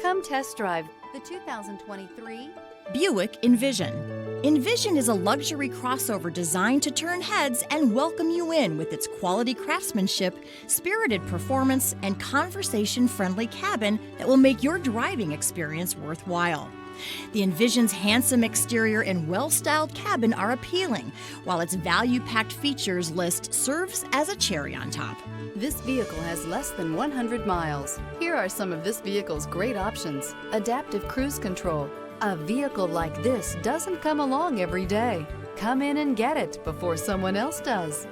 Come test drive the 2023 Buick Envision. Envision is a luxury crossover designed to turn heads and welcome you in with its quality craftsmanship, spirited performance, and conversation-friendly cabin that will make your driving experience worthwhile. The Envision's handsome exterior and well-styled cabin are appealing, while its value-packed features list serves as a cherry on top. This vehicle has less than 100 miles. Here are some of this vehicle's great options: adaptive cruise control. A vehicle like this doesn't come along every day. Come in and get it before someone else does.